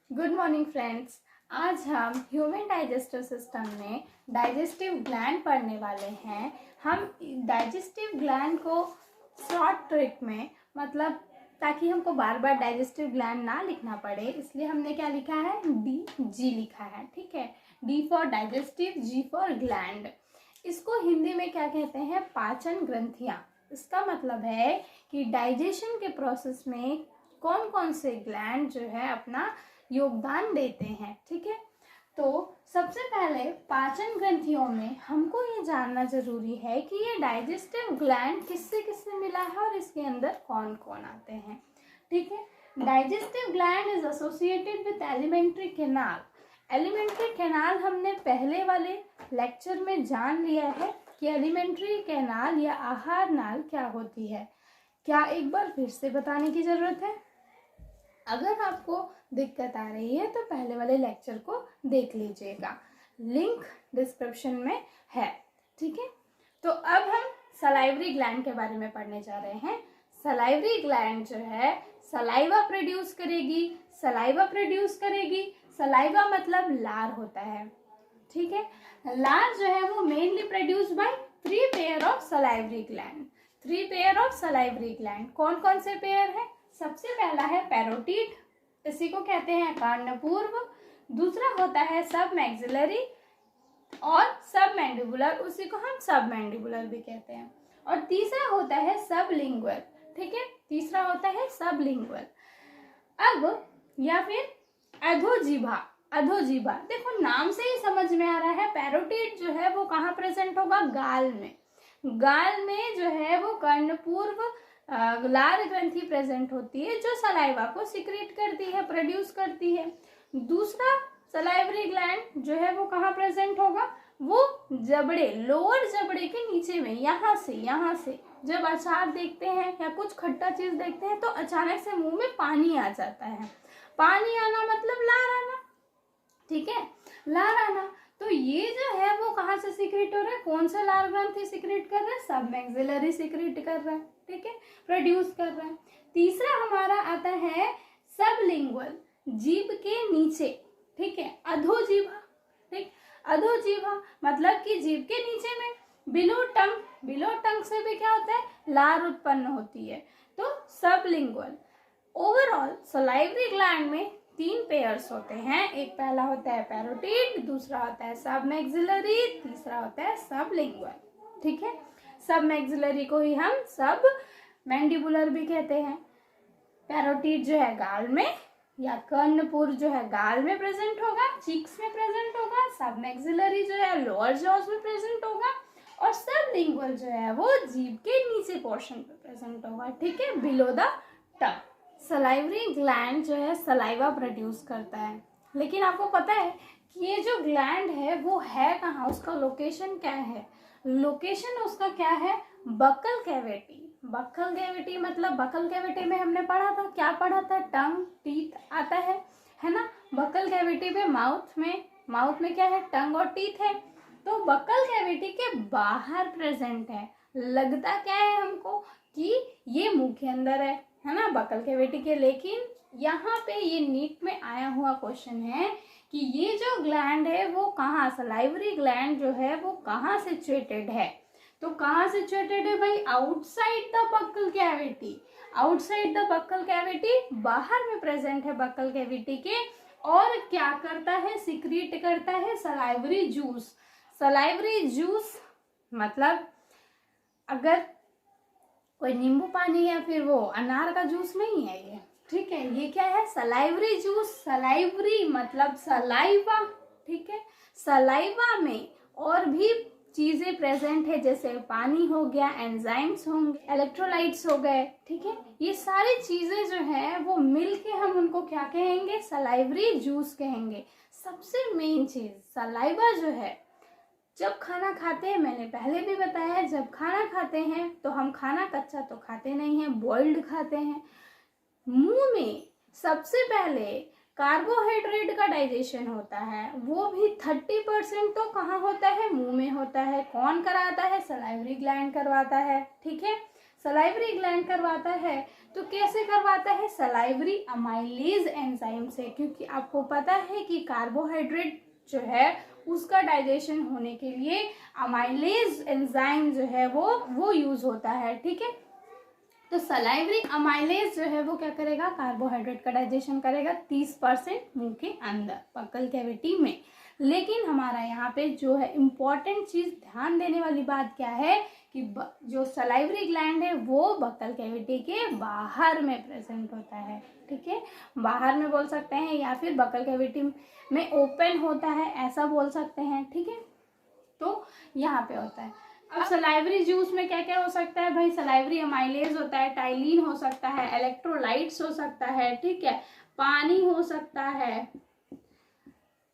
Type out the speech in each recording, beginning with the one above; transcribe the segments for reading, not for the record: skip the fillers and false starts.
Good morning friends. आज हम human digestive system में डाइजेस्टिव ग्लैंड पढ़ने वाले हैं। हम डाइजेस्टिव ग्लैंड को शॉर्ट ट्रिक में मतलब ताकि हमको बार बार डाइजेस्टिव ग्लैंड ना लिखना पड़े, इसलिए हमने क्या लिखा है, DG लिखा है। ठीक है, D for digestive, G for gland. इसको हिंदी में क्या कहते हैं, पाचन ग्रंथियाँ। इसका मतलब है कि डाइजेशन के प्रोसेस में कौन कौन से ग्लैंड जो है अपना योगदान देते हैं। ठीक है, तो सबसे पहले पाचन ग्रंथियों में हमको ये जानना जरूरी है कि ये डाइजेस्टिव ग्लैंड किससे किससे मिला है और इसके अंदर कौन कौन आते हैं। ठीक है, digestive gland is associated with alimentary canal. Alimentary canal हमने पहले वाले लेक्चर में जान लिया है कि एलिमेंट्री कैनाल या आहार नाल क्या होती है। क्या एक बार फिर से बताने की जरूरत है? अगर आपको दिक्कत आ रही है तो पहले वाले लेक्चर को देख लीजिएगा, लिंक डिस्क्रिप्शन में है। ठीक है, तो अब हम सलाइवरी ग्लैंड के बारे में पढ़ने जा रहे हैं। सलाइवरी ग्लैंड जो है सलाइवा प्रोड्यूस करेगी। सलाइवा प्रोड्यूस करेगी, सलाइवा मतलब लार होता है। ठीक है, लार जो है वो mainly produce by 3 pair of salivary gland. 3 pair of salivary gland कौन कौन से पेयर है? सबसे पहला है पैरोटिड, इसी को कहते हैं कर्णपूर्व। दूसरा होता है सब मैक्सिलरी और सब मैंडिबुलर, उसी को हम सब मैंडिबुलर भी कहते हैं। और तीसरा होता है सब लिंगुअल। ठीक है, तीसरा होता है सब लिंगुअल। अब या फिर अधोजीभा। अधोजीभा देखो नाम से ही समझ में आ रहा है, पैरोटिड जो है वो कहाँ प्रेजेंट होगा, गाल में। गाल में जो है वो कर्णपूर्व लार ग्रंथि प्रेजेंट होती है जो सलाइवा को सिक्रेट करती है, प्रोड्यूस करती है। दूसरा सलाइवरी ग्लैंड जो है वो कहाँ प्रेजेंट होगा, वो जबड़े, लोअर जबड़े के नीचे में। यहाँ से जब अचार देखते हैं या कुछ खट्टा चीज देखते हैं तो अचानक से मुंह में पानी आ जाता है। पानी आना मतलब लार आना। ठीक है, लार आना। तो ये जो है वो कहाँ से सिक्रेट हो रहा है, कौन सा लार ग्रंथि सिक्रेट कर रहा है, सब मैक्सिलरी सिक्रेट कर रहा है। ठीक है, प्रोड्यूस कर रहा है। तीसरा हमारा आता है सबलिंगुअल, जीभ के नीचे। ठीक है, अधोजीभा। ठीक, अधोजीभा मतलब कि जीभ के नीचे में, बिलो टंग। बिलो टंग से भी क्या होता है, लार उत्पन्न होती है, तो सबलिंगुअल। ओवरऑल सलाइवरी ग्लैंड में 3 पेयर्स होते हैं। एक पहला होता है पैरोटिड, दूसरा होता है सब मैक्सिलरी, तीसरा होता है सब लिंगुअल। ठीक है, सब मैक्सिलरी को ही हम सब मैंडिबुलर भी कहते हैं। पैरोटिड जो है गाल में या कर्णपुर जो है गाल में प्रेजेंट होगा, चीक्स में प्रेजेंट होगा। सब मैक्सिलरी जो है लोअर जॉज में प्रेजेंट होगा और सब लिंगुअल जो है वो जीभ के नीचे पोर्शन पे प्रेजेंट होगा। ठीक है, below the tongue. Salivary gland जो है सलाइवा प्रोड्यूस करता है, लेकिन आपको पता है कि ये जो ग्लैंड है वो है कहाँ, उसका लोकेशन क्या है? लोकेशन उसका क्या है, बक्कल कैविटी। बक्कल कैविटी मतलब बक्कल कैविटी में हमने पढ़ा था, क्या पढ़ा था, टंग, टीथ आता है ना। बक्कल कैविटी में माउथ में क्या है, टंग और टीथ है। तो बक्कल कैविटी के बाहर प्रेजेंट है। लगता क्या है हमको कि ये मुंह के अंदर है ना, बक्कल कैविटी के। लेकिन यहाँ पे ये नीट में आया हुआ क्वेश्चन है कि ये जो ग्लैंड है वो कहाँ, सलाइवरी ग्लैंड जो है वो कहाँ सिचुएटेड है। तो कहाँ सिचुएटेड है भाई, outside the buccal cavity. Outside the buccal cavity, बाहर में प्रेजेंट है बक्कल कैविटी के। और क्या करता है, सिक्रीट करता है सलाइवरी जूस। सलाइवरी जूस मतलब अगर कोई नींबू पानी या फिर वो अनार का जूस नहीं है ये। ठीक है, ये क्या है, सलाइवरी जूस। सलाइवरी मतलब सलाइवा। ठीक है, सलाइवा में और भी चीजें प्रेजेंट है, जैसे पानी हो गया, एंजाइम्स होंगे, इलेक्ट्रोलाइट्स हो गए। ठीक है, ये सारी चीजें जो है वो मिलके हम उनको क्या कहेंगे, सलाइवरी जूस कहेंगे। सबसे मेन चीज सलाइवा जो है, जब खाना खाते हैं, मैंने पहले भी बताया है, जब खाना खाते हैं तो हम खाना कच्चा तो खाते नहीं हैं, बॉइल्ड खाते हैं। मुंह में सबसे पहले कार्बोहाइड्रेट का डाइजेशन होता है, वो भी 30% तो कहाँ होता है, मुंह में होता है। कौन कराता है, सलाइवरी ग्लैंड करवाता है। ठीक है, सलाइवरी ग्लैंड करवाता है। तो कैसे करवाता है? सलाइवरी अमाइलेज एंजाइम से, क्योंकि आपको पता है कि कार्बोहाइड्रेट जो है उसका डाइजेशन होने के लिए अमाइलेज एंजाइम जो है वो यूज होता है। ठीक है, तो सलाइवरी अमाइलेज जो है वो क्या करेगा? कार्बोहाइड्रेट का डाइजेशन करेगा 30% मुंह के अंदर बक्कल कैविटी में। लेकिन हमारा यहाँ पे जो है इम्पॉर्टेंट चीज ध्यान देने वाली बात क्या है कि जो सलाइवरी ग्लैंड है वो बक्कल कैविटी के बाहर में प्रेजेंट होता है। ठीक है, बाहर में बोल सकते हैं या फिर बक्कल कैविटी में ओपन होता है, ऐसा बोल सकते हैं। ठीक है, तो यहाँ पे होता है। अब सलाइवरी जूस में क्या क्या हो सकता है भाई? सलाइवरी अमाइलेज होता है, टाइलिन हो सकता है, इलेक्ट्रोलाइट्स हो सकता है, ठीक है, पानी हो सकता है,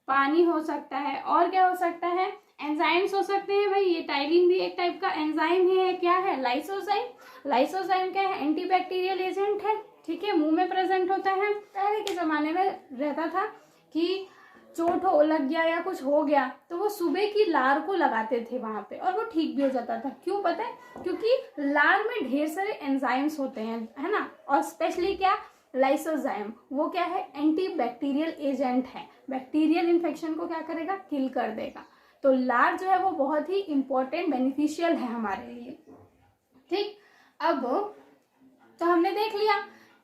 पानी हो सकता है, और क्या हो सकता है? एंजाइम्स हो सकते हैं भाई। ये टाइलिन भी एक टाइप का एंजाइम ही है। क्या है? लाइसोजाइम। लाइसोजाइम क्या है? एंटीबैक्टीरियल एजेंट है। ठीक है, मुंह में प्रेजेंट होता है। पहले के जमाने में रहता था कि चोट हो लग गया या कुछ हो गया तो वो सुबह की लार को लगाते थे वहां पे, और वो ठीक भी हो जाता था। क्यों पता है? क्योंकि लार में ढेर सारे एंजाइम्स होते हैं, है ना, और स्पेशली क्या? लाइसोजाइम। वो क्या है? एंटी बैक्टीरियल एजेंट है, बैक्टीरियल इन्फेक्शन को क्या करेगा? किल कर देगा। तो लार जो है वो बहुत ही इंपॉर्टेंट बेनिफिशियल है हमारे लिए। ठीक, अब तो हमने देख लिया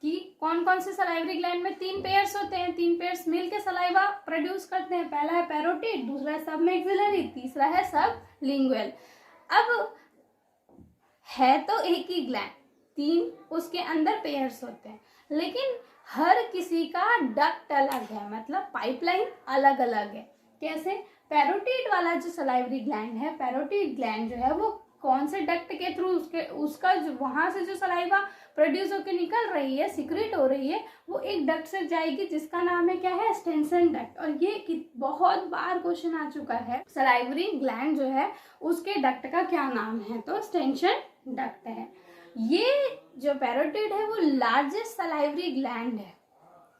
कि कौन कौन से सलाइवरी ग्लैंड में 3 पेयर्स होते हैं। 3 पेयर्स मिलके सलाइवा प्रोड्यूस करते हैं। पहला है पैरोटिड, दूसरा है सब मैक्सिलरी, तीसरा है सब लिंगुअल। अब है तो एक ही ग्लैंड, 3 उसके अंदर पेयर्स होते हैं, लेकिन हर किसी का डक्ट अलग है, मतलब पाइपलाइन अलग अलग है। कैसे? पैरोटिड वाला जो सलाइवरी ग्लैंड है, पैरोटिड ग्लैंड जो है वो कौन से डक्ट के थ्रू उसका जो वहां से जो सलाइवा प्रोड्यूस होकर निकल रही है, सीक्रेट हो रही है, वो एक डक्ट से जाएगी जिसका नाम है क्या है? Stensen duct. और ये बहुत बार क्वेश्चन आ चुका है, सलाइवरी ग्लैंड जो है उसके डक्ट का क्या नाम है? तो स्टेंसन डक्ट है। ये जो पैरोटिड है वो लार्जेस्ट सलाइवरी ग्लैंड है।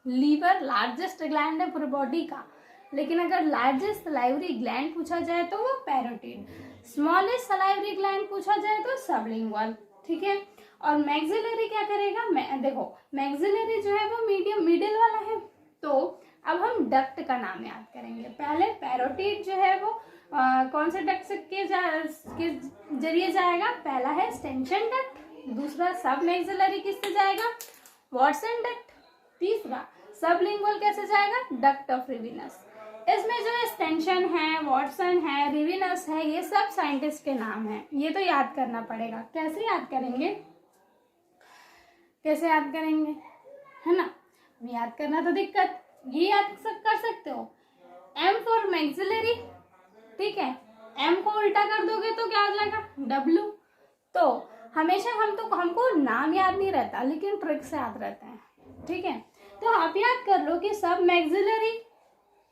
लीवर लार्जेस्ट ग्लैंड है पूरे बॉडी का, लेकिन अगर लार्जेस्ट सलाइवरी ग्लैंड पूछा जाए तो वो पैरोटिड। स्मॉलेस्ट सलाइवरी ग्लैंड पूछा जाए तो सबलिंगुअल। ठीक है, और मैक्सिलरी क्या करेगा? देखो मैक्सिलरी जो है वो मिडिल वाला है। तो अब हम डक्ट का नाम याद करेंगे। पहले पैरोटिड जो है वो कौन से डक्ट के जरिए जाएगा? पहला है स्टेंसन डक्ट, दूसरा सब मैक्सिलरी किससे जाएगा? वॉटसन डक्ट, तीसरा सबलिंगुअल कैसे जाएगा? Duct of Rivinus. इसमें जो स्टेंसन है, वॉटसन है, रिविनस है, ये सब साइंटिस्ट के नाम हैं। ये तो याद करना पड़ेगा। कैसे याद करेंगे? कैसे याद करेंगे, है ना? याद करना तो दिक्कत, ये याद कर सकते हो। M फॉर मैक्सिलरी, ठीक है, M को उल्टा कर दोगे तो क्या हो जाएगा? W। तो हमेशा हमको नाम याद नहीं रहता, लेकिन ट्रिक से याद रहता है। ठीक है, तो आप याद कर लो कि सब मैक्सिलरी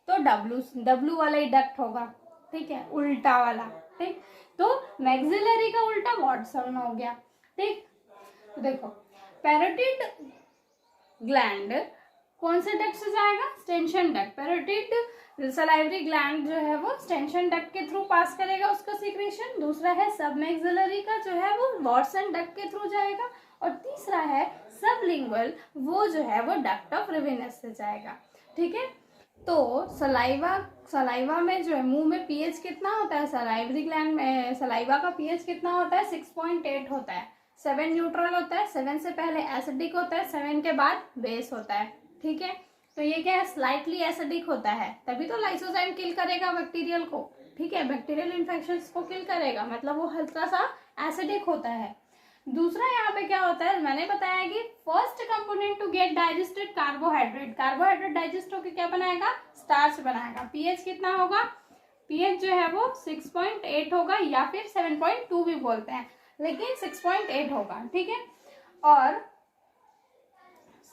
तो W वाला ही डक्ट होगा। ठीक है, उल्टा वाला। ठीक, तो मैक्सिलरी का उल्टा वॉटसन हो गया। ठीक, तो देखो पैरोटिड ग्लैंड कौन से डक्ट से जाएगा? Stensen duct. Parotid salivary gland जो है वो स्टेंसन डक्ट के थ्रू पास करेगा उसका सीक्रेशन। दूसरा है सब मैक्सिलरी का जो है वो वॉटसन डक्ट के थ्रू जाएगा, और तीसरा है सबलिंगुअल, वो जो है वो डक्ट ऑफ रिवेनस से जाएगा। ठीक है, तो सलाइवा में जो है मुंह में पीएच कितना होता है? सलाइवरी ग्लैंड में सलाइवा का पीएच कितना होता है? 6.8 होता है। 7 न्यूट्रल होता है, 7 से पहले एसिडिक होता है, 7 के बाद बेस होता है। ठीक है, तो ये क्या है? स्लाइटली एसिडिक होता है, तभी तो लाइसोजाइम किल करेगा बैक्टीरियल को। ठीक है, बैक्टीरियल इन्फेक्शंस को किल करेगा, मतलब वो हल्का सा एसिडिक होता है। दूसरा यहाँ पे क्या होता है? मैंने बताया कि first component to get digested carbohydrate. Carbohydrate digest होकर क्या बनाएगा? स्टार्च बनाएगा। पीएच कितना होगा? पीएच जो है वो 6.8 होगा, या फिर 7.2 भी बोलते हैं, लेकिन 6.8 होगा। ठीक है, और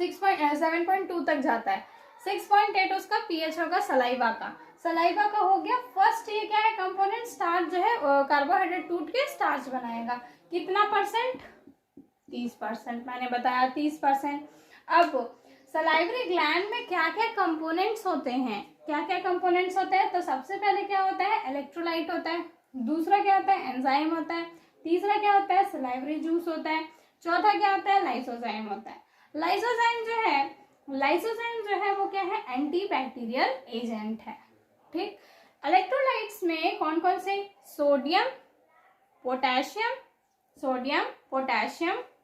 7.2 तक जाता है। 6.8 उसका पीएच होगा सलाइवा का। सलाइवा का हो गया फर्स्ट। ये क्या है? कंपोनेंट स्टार्च जो है कार्बोहाइड्रेट टूट के स्टार्च बनाएगा। कितना परसेंट? 30%। मैंने बताया 30%। अब सलाइवरी ग्लैंड में क्या क्या कंपोनेंट्स होते हैं? क्या क्या कंपोनेंट्स होते हैं? तो सबसे पहले क्या होता है? इलेक्ट्रोलाइट होता है। दूसरा क्या होता है? एंजाइम होता है। तीसरा क्या होता है? सलाइवरी जूस होता है। चौथा क्या होता है, लाइसोजाइम होता है। लाइसोजाइम जो है वो क्या है, एंटी बैक्टीरियल एजेंट है। ठीक, इलेक्ट्रोलाइट्स में कौन कौन से, sodium potassium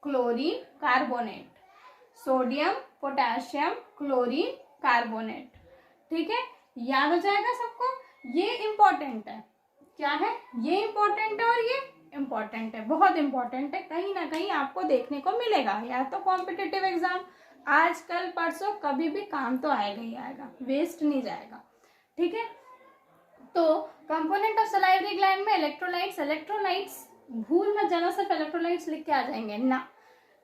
chlorine carbonate, sodium potassium chlorine carbonate. ठीक है, याद हो जाएगा सबको, ये इंपॉर्टेंट है। क्या है, ये इंपॉर्टेंट है और ये इंपॉर्टेंट है, बहुत इंपॉर्टेंट है, कहीं ना कहीं आपको देखने को मिलेगा, या तो कॉम्पिटिटिव एग्जाम आज कल परसों कभी भी काम तो आएगा ही आएगा, वेस्ट नहीं जाएगा। ठीक है, तो कंपोनेंट ऑफ सलाइवरी ग्लैंड में इलेक्ट्रोलाइट्स भूल मत जाना, सिर्फ इलेक्ट्रोलाइट्स लिख के आ जाएंगे ना।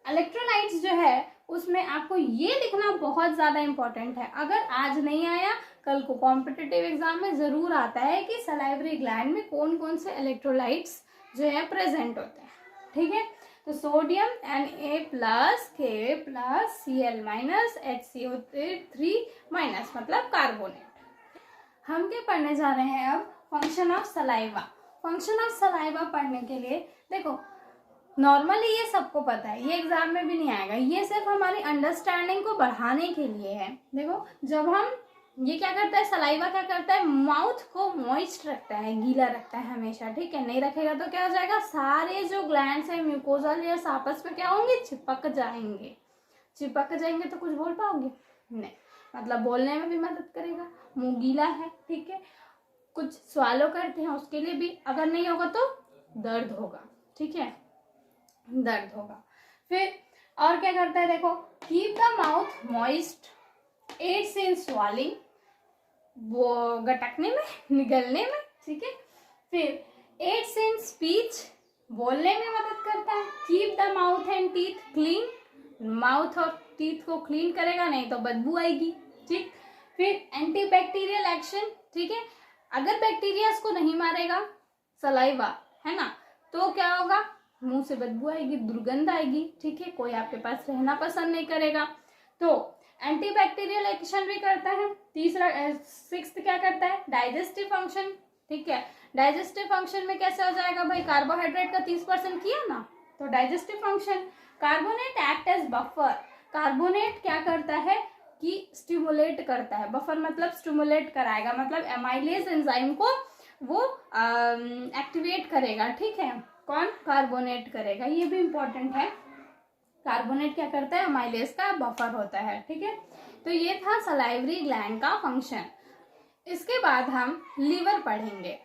इलेक्ट्रोलाइट्स जो है उसमें आपको ये लिखना बहुत ज्यादा इंपॉर्टेंट है, अगर आज नहीं आया कल को कॉम्पिटिटिव एग्जाम में जरूर आता है कि सलाइवरी ग्लैंड में कौन कौन से इलेक्ट्रोलाइट्स जो है प्रेजेंट होते हैं। ठीक है, तो सोडियम Na+Cl-HCO3- मतलब कार्बोनेट। हम क्या पढ़ने जा रहे हैं अब, function of saliva. Function of saliva पढ़ने के लिए देखो, नॉर्मली ये सबको पता है, ये एग्जाम में भी नहीं आएगा, ये सिर्फ हमारी अंडरस्टैंडिंग को बढ़ाने के लिए है। देखो, जब हम ये क्या करता है, सलाइवा क्या करता है, माउथ को मॉइस्ट रखता है, गीला रखता है हमेशा। ठीक है, नहीं रखेगा तो क्या हो जाएगा, सारे जो ग्लैंड्स है म्यूकोजल लेयर्स आपस में क्या होंगे, चिपक जाएंगे। तो कुछ बोल पाओगे नहीं, मतलब बोलने में भी मदद करेगा, मुंह गीला है। ठीक है, कुछ स्वालो करते हैं उसके लिए भी अगर नहीं होगा तो दर्द होगा। ठीक है, दर्द होगा। फिर और क्या करता है, देखो, keep the mouth moist, aids in swallowing, वो गटकने में, निगलने में। ठीक है, फिर एड्स इन स्पीच, बोलने में मदद करता है। Keep the mouth and teeth clean, mouth और टीथ को क्लीन करेगा, नहीं तो बदबू आएगी। ठीक, फिर एंटी बैक्टीरियल एक्शन। ठीक है, अगर बैक्टीरिया को नहीं मारेगा सलाइवा, है ना, तो क्या होगा, मुंह से बदबू आएगी, दुर्गंध आएगी। ठीक है, कोई आपके पास रहना पसंद नहीं करेगा। तो एंटीबैक्टीरियल एक्शन भी करता है। तीसरा सिक्स्थ क्या करता है, डाइजेस्टिव फंक्शन। ठीक है, डाइजेस्टिव फंक्शन में कैसे हो जाएगा भाई, कार्बोहाइड्रेट का 30% किया ना, तो digestive function. Carbonate act as buffer, carbonate क्या करता है कि स्टिमुलेट करता है, बफर मतलब स्टिमुलेट कराएगा, मतलब एमाइलेज एंजाइम को वो एक्टिवेट करेगा। ठीक है, कौन, कार्बोनेट करेगा, ये भी इंपॉर्टेंट है। कार्बोनेट क्या करता है, एमाइलेज का बफर होता है। ठीक है, तो ये था सलाइवरी ग्लैंड का फंक्शन। इसके बाद हम लीवर पढ़ेंगे।